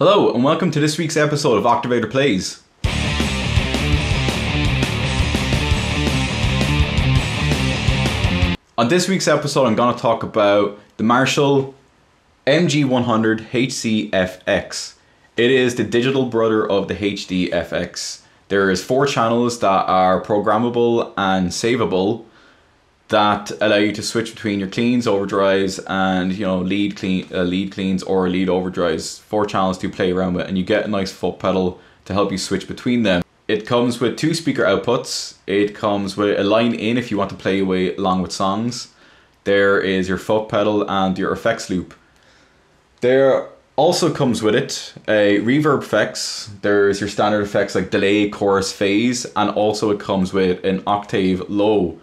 Hello and welcome to this week's episode of Octavar Plays. On this week's episode I'm going to talk about the Marshall MG100 HCFX. It is the digital brother of the HCFX. There is 4 channels that are programmable and savable that allow you to switch between your cleans, overdrives, and lead cleans or lead overdrives. 4 channels to play around with, and you get a nice foot pedal to help you switch between them. It comes with 2 speaker outputs. It comes with a line in if you want to play away along with songs. There is your foot pedal and your effects loop. There also comes with it a reverb effects. There's your standard effects like delay, chorus, phase, and also it comes with an octave low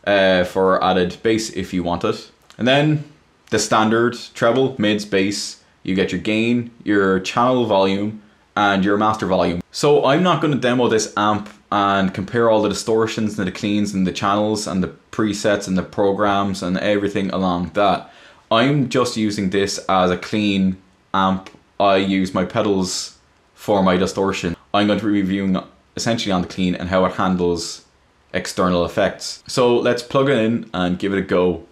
for added bass if you want it. And then the standard treble, mids, bass. You get your gain, your channel volume, and your master volume. So I'm not going to demo this amp and compare all the distortions and the cleans and the channels and the presets and the programs and everything along that. I'm just using this as a clean amp. I use my pedals for my distortion. I'm going to be reviewing essentially on the clean and how it handles external effects. So let's plug it in and give it a go.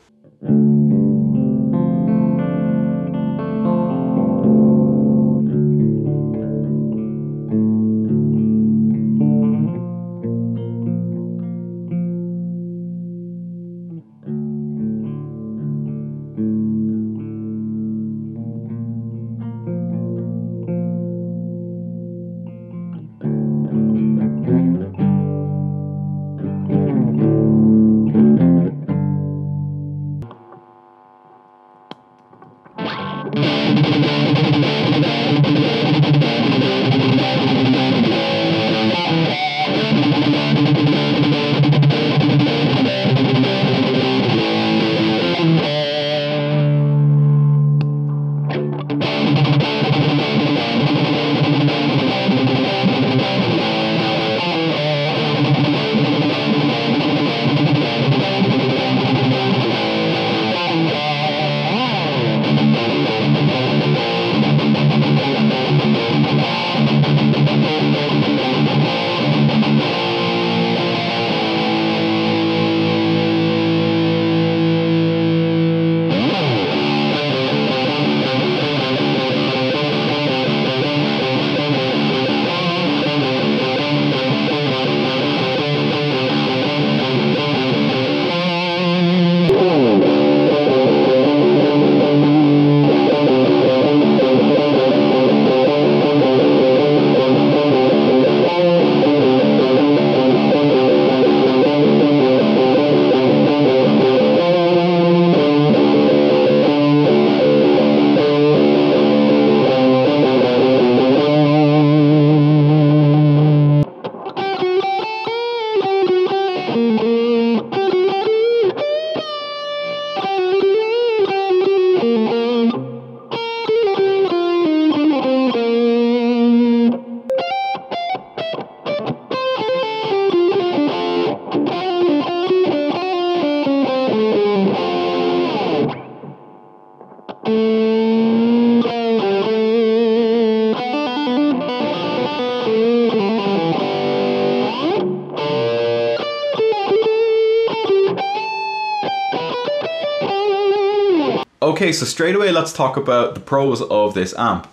Okay, so straight away let's talk about the pros of this amp.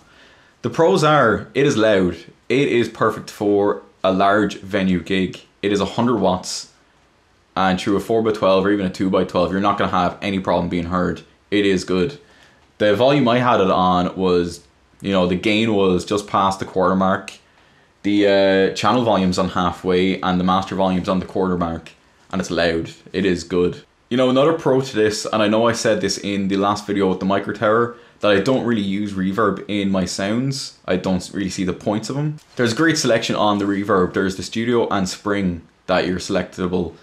The pros are, it is loud. It is perfect for a large venue gig. It is 100 watts, and through a 4x12 or even a 2x12 you're not going to have any problem being heard. It is good. The volume I had it on was, the gain was just past the quarter mark. The channel volume's on halfway and the master volume's on the quarter mark, and it's loud. It is good. Another pro to this, and I know I said this in the last video with the micro tower, that I don't really use reverb in my sounds. I don't really see the points of them. There's great selection on the reverb. There's the studio and spring that you're selectable.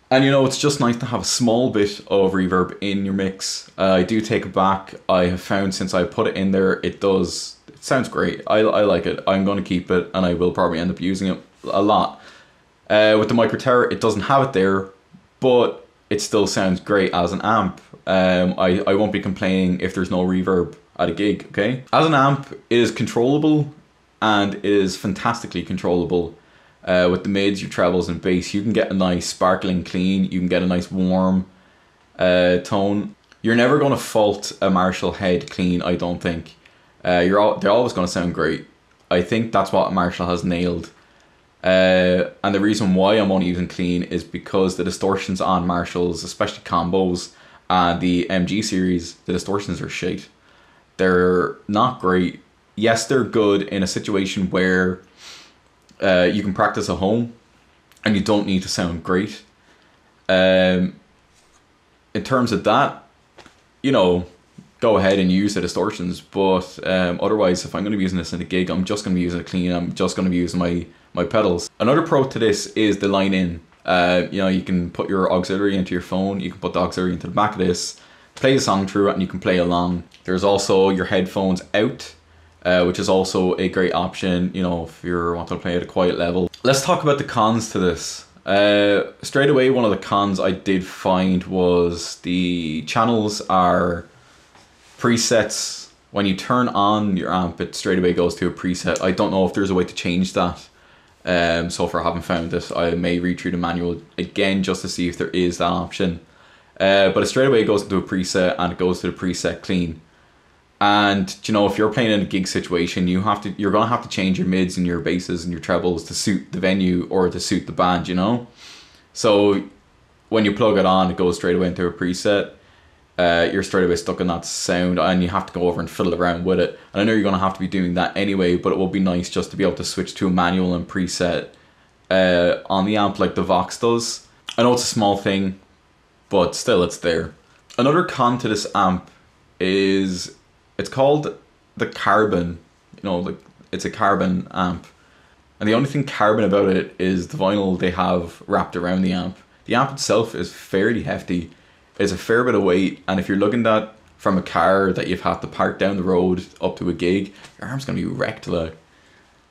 And it's just nice to have a small bit of reverb in your mix. I do take it back. I have found since I put it in there, it sounds great. I like it. I'm going to keep it, and I will probably end up using it a lot. With the micro tower, it doesn't have it there, but it still sounds great as an amp. I won't be complaining if there's no reverb at a gig, okay? As an amp, it is controllable, and it is fantastically controllable. With the mids, your trebles and bass, you can get a nice sparkling clean, you can get a nice warm tone. You're never going to fault a Marshall head clean, I don't think. They're always going to sound great. I think that's what Marshall has nailed. And the reason why I'm only using clean is because the distortions on Marshalls, especially combos, and the MG series, the distortions are shit. They're not great. Yes, they're good in a situation where you can practice at home and you don't need to sound great. In terms of that, you know, go ahead and use the distortions, but otherwise, if I'm going to be using this in a gig, I'm just going to be using it clean. I'm just going to be using my pedals. Another pro to this is the line in. You know, you can put your auxiliary into your phone, you can put the auxiliary into the back of this, play the song through it, and you can play along. There's also your headphones out, which is also a great option, you know, if you're wanting to play at a quiet level. Let's talk about the cons to this. Straight away, one of the cons I did find was the channels are presets. When you turn on your amp, it straight away goes to a preset. I don't know if there's a way to change that. So far I haven't found it. I may read through the manual again just to see if there is that option. But it straight away goes into a preset, and it goes to the preset clean. And you know, if you're playing in a gig situation, you're gonna have to change your mids and your basses and your trebles to suit the venue or to suit the band, you know. So when you plug it on, it goes straight away into a preset. You're straight away stuck in that sound, and you have to go over and fiddle around with it. And I know you're gonna have to be doing that anyway, but it will be nice just to be able to switch to a manual and preset on the amp like the Vox does. I know it's a small thing, but still it's there. Another con to this amp is it's called the Carbon. You know, like, it's a carbon amp, and the only thing carbon about it is the vinyl they have wrapped around the amp. The amp itself is fairly hefty. It's a fair bit of weight, and if you're looking at from a car that you've had to park down the road up to a gig, your arm's gonna be wrecked. Like,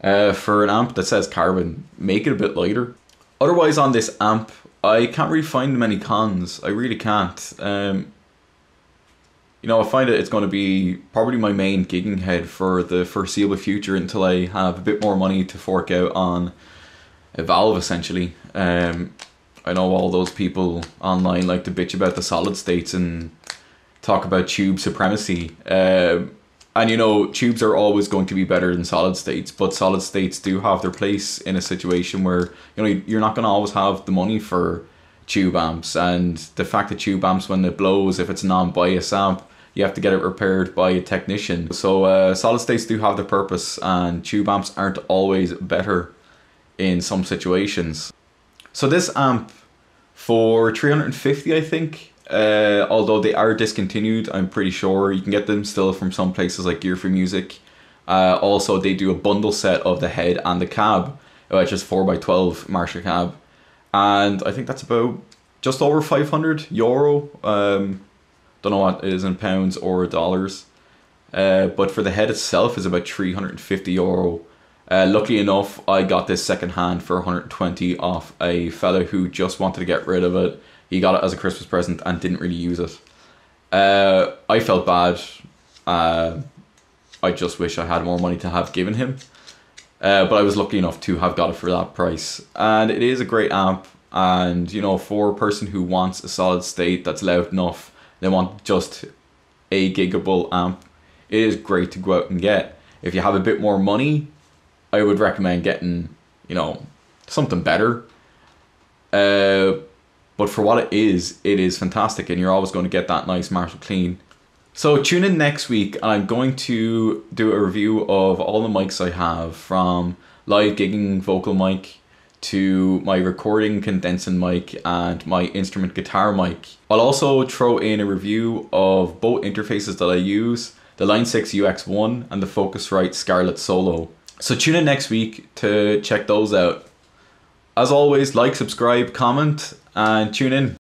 for an amp that says carbon, make it a bit lighter. Otherwise, on this amp, I can't really find many cons. I really can't. You know, I find it's going to be probably my main gigging head for the foreseeable future until I have a bit more money to fork out on a valve, essentially. I know all those people online like to bitch about the solid states and talk about tube supremacy. And you know, tubes are always going to be better than solid states, but solid states do have their place in a situation where, you know, you're not going to always have the money for tube amps. And the fact that tube amps, when it blows, if it's a non-bias amp, you have to get it repaired by a technician. So solid states do have their purpose, and tube amps aren't always better in some situations. So this amp, for 350, I think, although they are discontinued, I'm pretty sure you can get them still from some places like Gear for Music. Also, they do a bundle set of the head and the cab, which is 4x12 Marshall cab, and I think that's about just over €500. Don't know what it is in pounds or dollars, but for the head itself is about €350. Luckily enough, I got this second hand for 120 off a fella who just wanted to get rid of it. He got it as a Christmas present and didn't really use it. I felt bad. I just wish I had more money to have given him. But I was lucky enough to have got it for that price. And it is a great amp. And, you know, for a person who wants a solid state that's loud enough, they want just a giggable amp, it is great to go out and get. If you have a bit more money, I would recommend getting, you know, something better. But for what it is fantastic, and you're always going to get that nice Marshall clean. So tune in next week, and I'm going to do a review of all the mics I have, from live gigging vocal mic to my recording condensing mic and my instrument guitar mic. I'll also throw in a review of both interfaces that I use, the Line 6 UX1 and the Focusrite Scarlett Solo. So tune in next week to check those out. As always, like, subscribe, comment, and tune in.